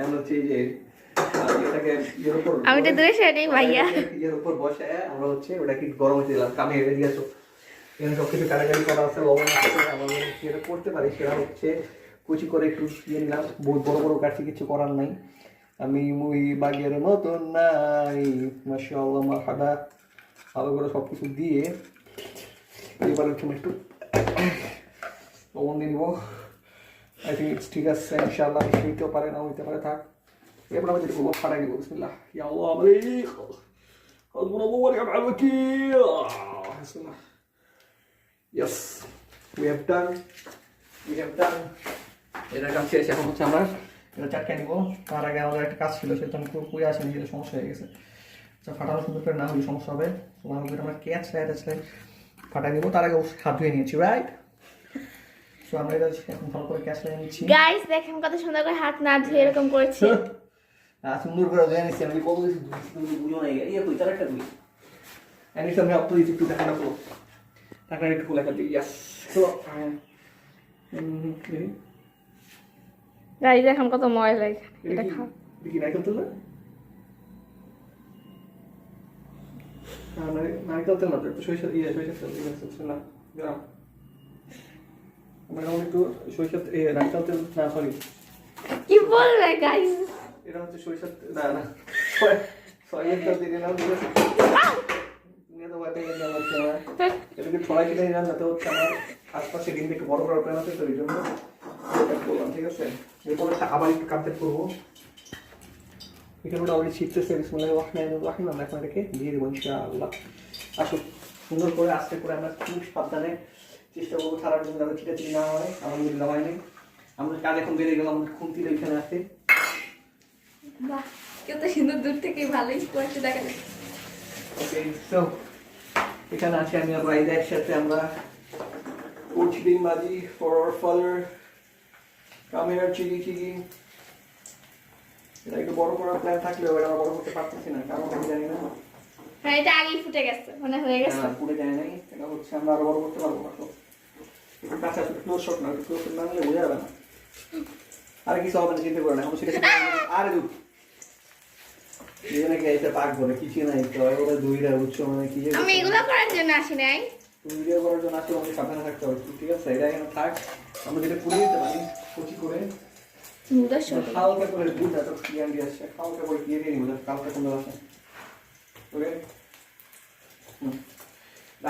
এমন হচ্ছে যে এটাকে আমি তো দূরে সরে নেই ভাইয়া। এর উপর বসে আমরা হচ্ছে ওটাকে গরম হতে দিলাম। কামে রেডি আছো, এখানে সব কিছু কাটাকাটি করা আছে, লবণ আছে, আমাদের যেটা করতে পারি সেটা হচ্ছে কুচি করে একটু দিয়ে নিলাম। বহুত বড় বড় কাটছি, কিছু করার নাই। আমি মুই বাগের মতন নাই, মাশাআল্লাহ মারহাবা। ভালো করে সব কিছু দিয়ে এবার একটু লবণ দিয়ে নিব। আই থিঙ্ক ঠিক আছে ইনশাআল্লাহ। হইতেও পারে না হইতে পারে, থাক। এবার আমি যেটা করবো ফাটাই দিব। বিসমিল্লাহ, ইয়া আল্লাহ মালিক, হাসবুনাল্লাহু ওয়া নি'মাল ওয়াকিল। বিসমিল্লাহ। Yes, we have done. এটার কাজ শেষ। এখন হচ্ছে আমরা এটা চাটকাই নিব। তার আগে আমাদের একটা কাজ ছিল, সেটা আমি পুরো আসেনি, যেটা সমস্যা হয়ে গেছে। আচ্ছা, ফাটানো সুন্দর করে না হলে সমস্যা হবে। আমরা ক্যাচ ফাটাই নিব। তার আগে হাত ধুয়ে নিয়েছি, রাইট? সো আমরা এটা এখন ভালো করে ক্যাচ লাগিয়ে নিচ্ছি। গাইস দেখেন কত সুন্দর করে হাত না ধুয়ে এরকম করেছি। সুন্দর করে ধুয়ে নিচ্ছি। আমি কত কিছু তুমি বুঝো না। এই কই তার একটা কই এনি সামনে আপনি একটু দেখা না করো। টাকা একটু খোলা কাটি। ইয়াস, তো গাইস দেখেন কত মজা লাগে এটা খাও। দেখি নারকেল তেল না, নারকেল তেল না, তো সরিষার তেল দিয়েছে না গ্রাম। আমরা একটু সরিষার নারকেল তেল না, সরি কি বললে গাইস? এটা হচ্ছে সরিষার না না সয়াবিন তেল দিয়ে দিলাম। ঠিক আছে, নিয়ে তো বাটে গেলাম। আচ্ছা, এটাকে ছড়াই কিনে নিলাম, যাতে হচ্ছে আমার আশপাশে ডিম একটু বড় বড় প্যান আছে, তো এই জন্য এটা করলাম। ঠিক আছে, এরপর আবার একটু কাটতে করবো। এটা ওটা অলরেডি শিখতেছে। বিসমিল্লাহির রহমানির রহিম। আমরা এখন এটাকে দিয়ে দেবো ইনশাআল্লাহ। আসো, সুন্দর করে আস্তে করে আমরা খুব সাবধানে চেষ্টা করবো ছাড়ার জন্য, যাতে ছিটাছিটি না হয়। আলহামদুলিল্লাহ হয়নি। আমাদের কাজ এখন বেড়ে গেল। আমাদের খুন্তিটা এখানে আছে। বাহ, কত সুন্দর দূর থেকে ভালোই স্পষ্ট দেখা যাচ্ছে। ওকে, সো এখানে আছে আমি আর রাইদা একসাথে আমরা করছি ডিম ভাজি for our father. Come here, Chili. এটা একটু বড় করার প্ল্যান থাকলেও এটা আমরা বড় করতে পারতেছি না, কারণ আমি জানি না। হ্যাঁ, এটা আগেই ফুটে গেছে, মানে হয়ে গেছে। না, পুড়ে যায় নাই। এটা হচ্ছে আমরা আরো বড় করতে পারবো না। তো একটু কাঁচা, ক্লোজ শট না, ক্লোজ শট না হলে বোঝা যাবে না। আর কিছু হবে না, চিন্তা করে না। আমরা সেটা আরে দুধ নাকি এটা পাক করে কিছু নাই। তো ওরা দুইটা উচ্চ মানে কি, আমি এগুলো করার জন্য আসি নাই। ভিডিও করার জন্য আসলে আমাকে সাবধানে থাকতে হবে। ঠিক আছে, এটা এখানে থাক। আমরা যেটা পুড়ে দিতে পারি কুচি করে হালকা করে দুধটা তো ক্লিয়ার দিয়ে আসছে, হালকা করে দিয়ে নিব, কালকা সুন্দর আসে। ওকে,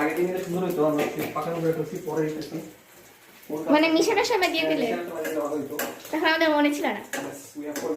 আগে দিন এটা সুন্দর হইতো। আমরা পাকানো করে করছি, পরে দিতেছি। মানে মিশানোর সময় দিয়ে দিলে তখন আমাদের মনে ছিল না।